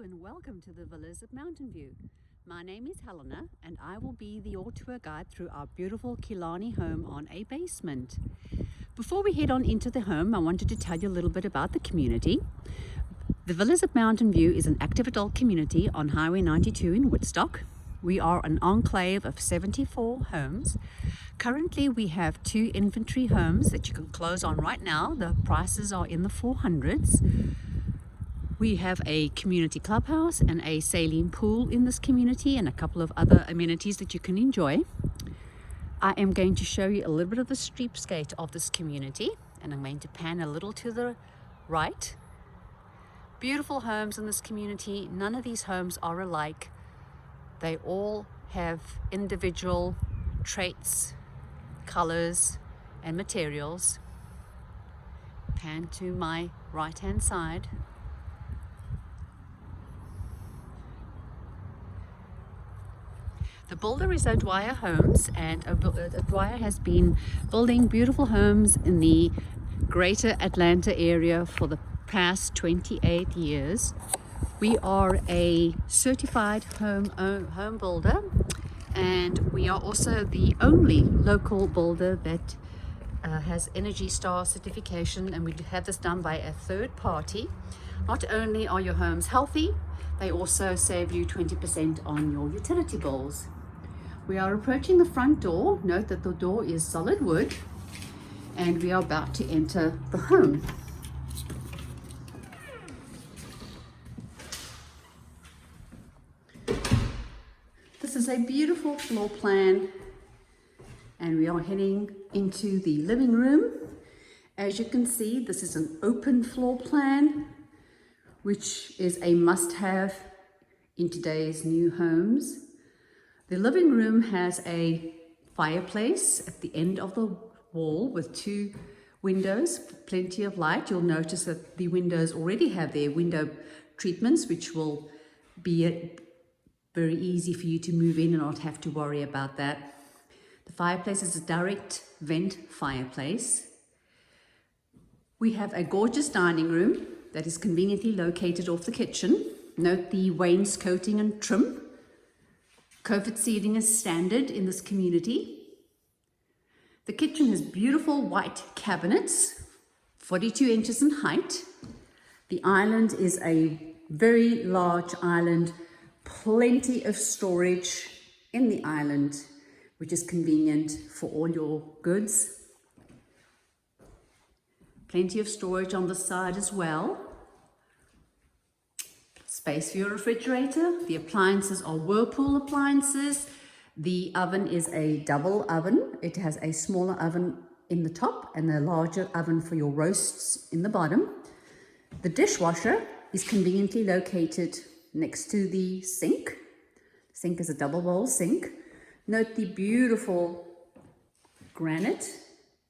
and welcome to the Villas at Mountain View. My name is Helena and I will be your tour guide through our beautiful Killarney home on a basement. Before we head on into the home, I wanted to tell you a little bit about the community. The Villas at Mountain View is an active adult community on Highway 92 in Woodstock. We are an enclave of 74 homes. Currently we have 2 inventory homes that you can close on right now. The prices are in the 400s. We have a community clubhouse and a saline pool in this community and a couple of other amenities that you can enjoy. I am going to show you a little bit of the streetscape of this community, and I'm going to pan a little to the right. Beautiful homes in this community. None of these homes are alike. They all have individual traits, colors and materials. Pan to my right hand side. The builder is O'Dwyer Homes, and O'Dwyer has been building beautiful homes in the greater Atlanta area for the past 28 years. We are a certified home builder, and we are also the only local builder that has Energy Star certification, and we have this done by a third party. Not only are your homes healthy, they also save you 20% on your utility bills. We are approaching the front door. Note that the door is solid wood, and we are about to enter the home. This is a beautiful floor plan, and we are heading into the living room. As you can see, this is an open floor plan, which is a must-have in today's new homes. The living room has a fireplace at the end of the wall with 2 windows, plenty of light. You'll notice that the windows already have their window treatments, which will be very easy for you to move in and not have to worry about that. The fireplace is a direct vent fireplace. We have a gorgeous dining room that is conveniently located off the kitchen. Note the wainscoting and trim. Covert ceiling is standard in this community. The kitchen has beautiful white cabinets, 42 inches in height. The island is a very large island, plenty of storage in the island, which is convenient for all your goods. Plenty of storage on the side as well. Space for your refrigerator. The appliances are Whirlpool appliances. The oven is a double oven. It has a smaller oven in the top and a larger oven for your roasts in the bottom. The dishwasher is conveniently located next to the sink. The sink is a double bowl sink. Note the beautiful granite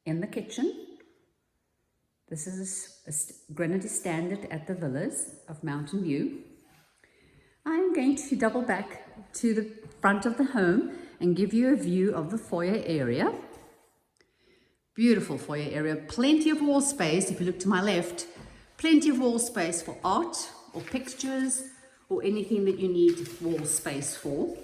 in the kitchen. This is granite is standard at the Villas of Mountain View. I'm going to double back to the front of the home and give you a view of the foyer area. Beautiful foyer area, plenty of wall space. If you look to my left, plenty of wall space for art or pictures or anything that you need wall space for.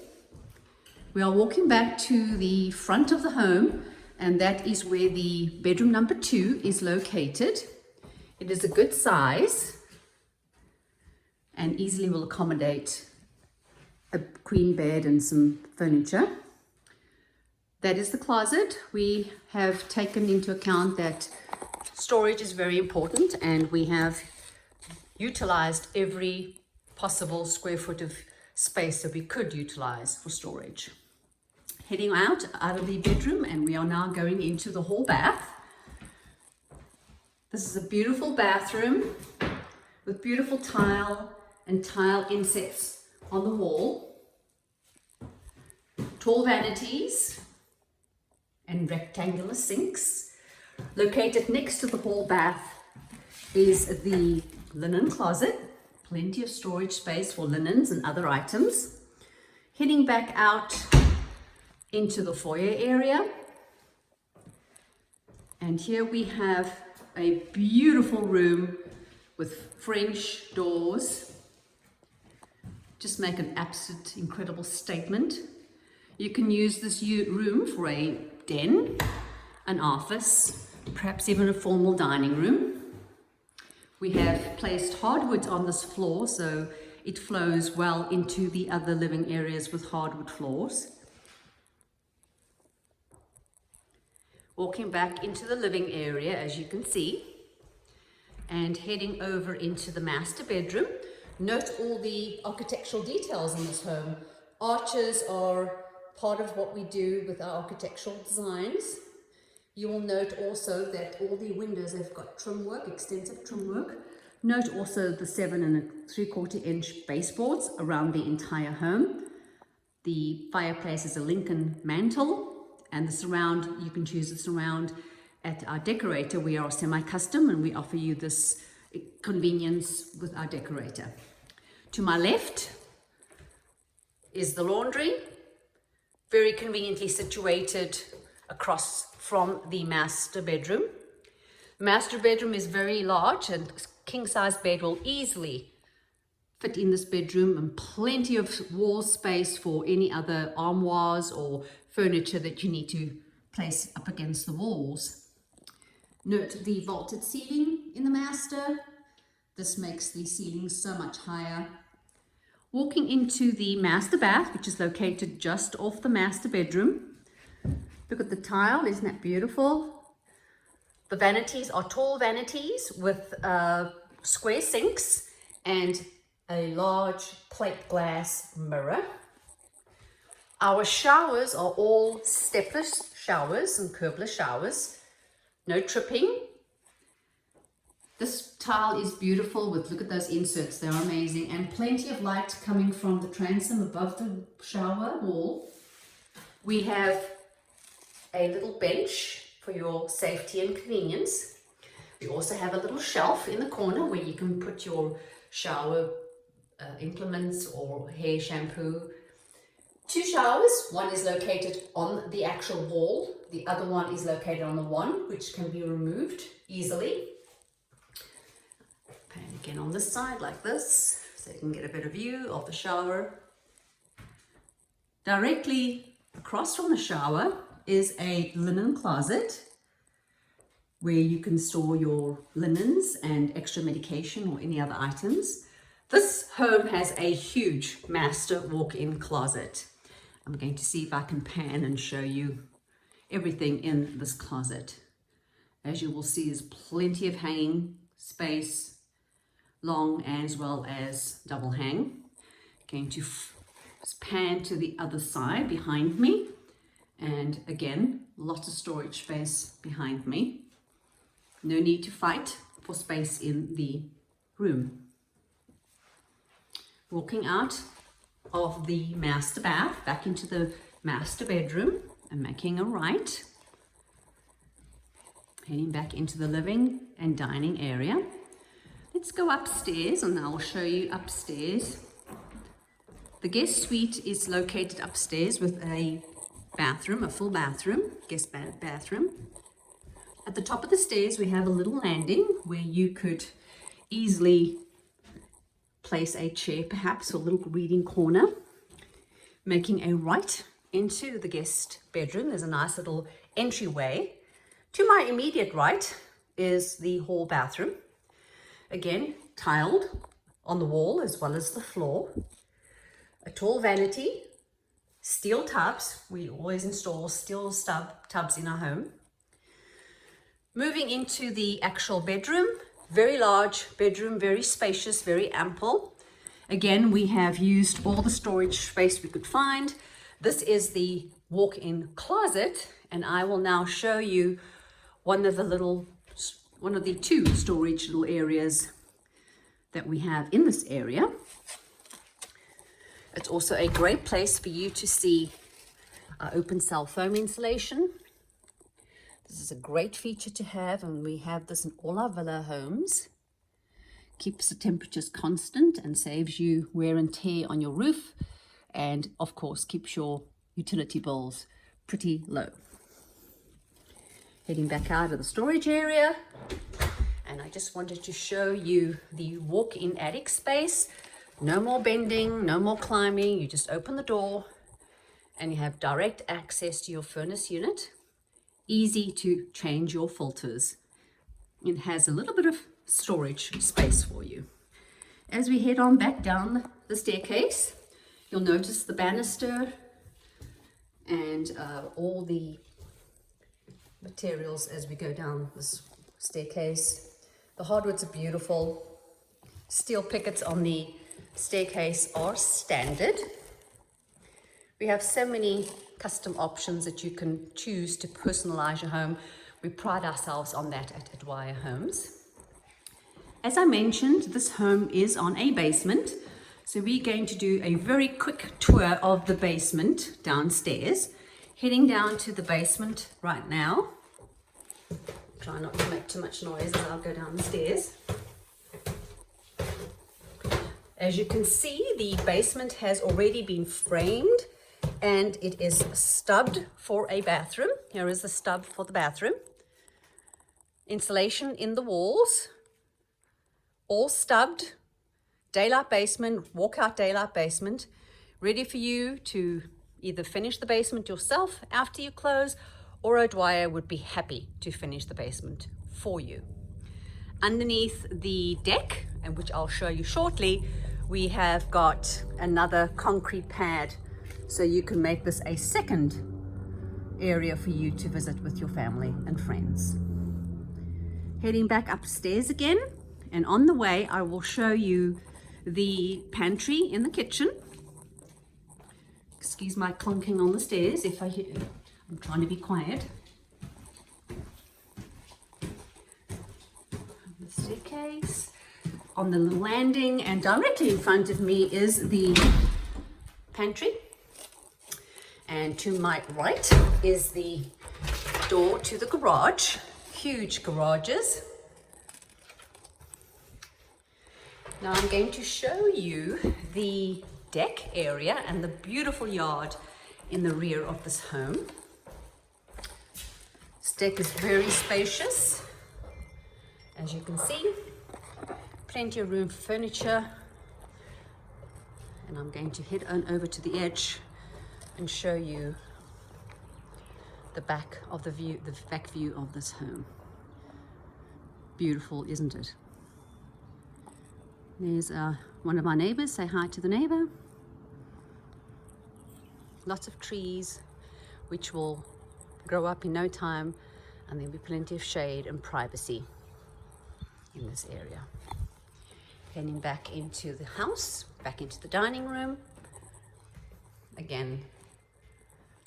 We are walking back to the front of the home, and that is where the bedroom number 2 is located. It is a good size and easily will accommodate a queen bed and some furniture. That is the closet. We have taken into account that storage is very important, and we have utilized every possible square foot of space that we could utilize for storage. Heading out of the bedroom, and we are now going into the hall bath. This is a beautiful bathroom with beautiful tile and tile insets on the wall. Tall vanities and rectangular sinks. Located next to the hall bath is the linen closet. Plenty of storage space for linens and other items. Heading back out into the foyer area. And here we have a beautiful room with French doors just make an absolute incredible statement. You can use this room for a den, an office, perhaps even a formal dining room. We have placed hardwood on this floor, so it flows well into the other living areas with hardwood floors. Walking back into the living area, as you can see, and heading over into the master bedroom. Note all the architectural details in this home. Arches are part of what we do with our architectural designs. You will note also that all the windows have got trim work, extensive trim work. Note also the 7 3/4 inch baseboards around the entire home. The fireplace is a Lincoln mantle, and the surround, you can choose the surround. At our decorator, we are semi-custom and we offer you this convenience with our decorator. To my left is the laundry, very conveniently situated across from the master bedroom. Master bedroom is very large, and king-size bed will easily fit in this bedroom, and plenty of wall space for any other armoires or furniture that you need to place up against the walls. Note the vaulted ceiling in the master. This makes the ceiling so much higher. Walking into the master bath, which is located just off the master bedroom. Look at the tile, isn't that beautiful? The vanities are tall vanities with square sinks and a large plate glass mirror. Our showers are all stepless showers and curbless showers. No tripping. This tile is beautiful with, look at those inserts, they're amazing, and plenty of light coming from the transom above the shower wall. We have a little bench for your safety and convenience. We also have a little shelf in the corner where you can put your shower implements or hair shampoo. 2 showers, one is located on the actual wall, the other one is located on the one, which can be removed easily. Pan again on this side like this, so you can get a better view of the shower. Directly across from the shower is a linen closet where you can store your linens and extra medication or any other items. This home has a huge master walk-in closet. I'm going to see if I can pan and show you everything in this closet. As you will see, there's plenty of hanging space, long as well as double hang. Going to pan to the other side behind me, and again, lots of storage space behind me. No need to fight for space in the room. Walking out of the master bath back into the master bedroom and making a right, heading back into the living and dining area. Let's go upstairs and I'll show you upstairs. The guest suite is located upstairs with a bathroom, a full bathroom, guest bathroom. At the top of the stairs we have a little landing where you could easily place a chair, perhaps, or a little reading corner. Making a right into the guest bedroom, there's a nice little entryway. To my immediate right is the hall bathroom. Again, tiled on the wall as well as the floor. A tall vanity, steel tubs. We always install steel tubs in our home. Moving into the actual bedroom, very large bedroom, very spacious, very ample. Again, we have used all the storage space we could find. This is the walk-in closet, and I will now show you one of the 2 storage little areas that we have in this area. It's also a great place for you to see our open cell foam insulation. This is a great feature to have, and we have this in all our villa homes. Keeps the temperatures constant and saves you wear and tear on your roof, and of course keeps your utility bills pretty low. Heading back out of the storage area, and I just wanted to show you the walk-in attic space. No more bending, no more climbing. You just open the door and you have direct access to your furnace unit. Easy to change your filters. It has a little bit of storage space for you. As we head on back down the staircase, you'll notice the banister and all the materials as we go down this staircase. The hardwoods are beautiful. Steel pickets on the staircase are standard. We have so many custom options that you can choose to personalize your home. We pride ourselves on that at Dwyer Homes. As I mentioned, this home is on a basement, so we're going to do a very quick tour of the basement downstairs. Heading down to the basement right now. Try not to make too much noise as I'll go down the stairs. As you can see, the basement has already been framed and it is stubbed for a bathroom. Here is the stub for the bathroom. Insulation in the walls, all stubbed. Daylight basement, walkout daylight basement, ready for you to either finish the basement yourself after you close, or a Dwyer would be happy to finish the basement for you. Underneath the deck, and which I'll show you shortly, we have got another concrete pad, so you can make this a second area for you to visit with your family and friends. Heading back upstairs again, and on the way I will show you the pantry in the kitchen. Excuse my clunking on the stairs if I hear, I'm trying to be quiet. The staircase. On the landing and directly in front of me is the pantry. And to my right is the door to the garage. Huge garages. Now I'm going to show you the deck area and the beautiful yard in the rear of this home. This deck is very spacious, as you can see. Plenty of room for furniture. And I'm going to head on over to the edge and show you the back of the view, the back view of this home. Beautiful, isn't it? There's one of my neighbors. Say hi to the neighbor. Lots of trees which will grow up in no time, and there'll be plenty of shade and privacy in this area. Heading back into the house, back into the dining room. Again,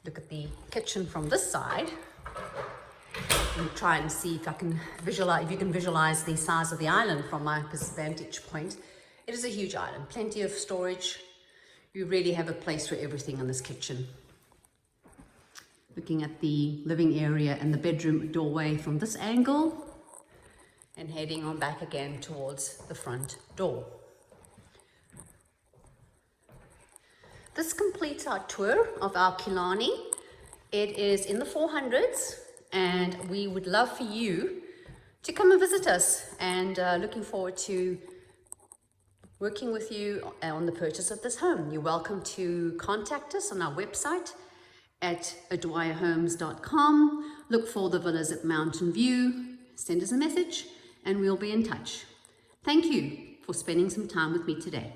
look at the kitchen from this side and try and see if I can visualize, if you can visualize the size of the island from my vantage point. It is a huge island, plenty of storage. You really have a place for everything in this kitchen. Looking at the living area and the bedroom doorway from this angle, and heading on back again towards the front door. This completes our tour of our Killarney. It is in the 400s, and we would love for you to come and visit us, and looking forward to working with you on the purchase of this home. You're welcome to contact us on our website at dwyerhomes.com. Look for the villas at Mountain View, send us a message, and we'll be in touch. Thank you for spending some time with me today.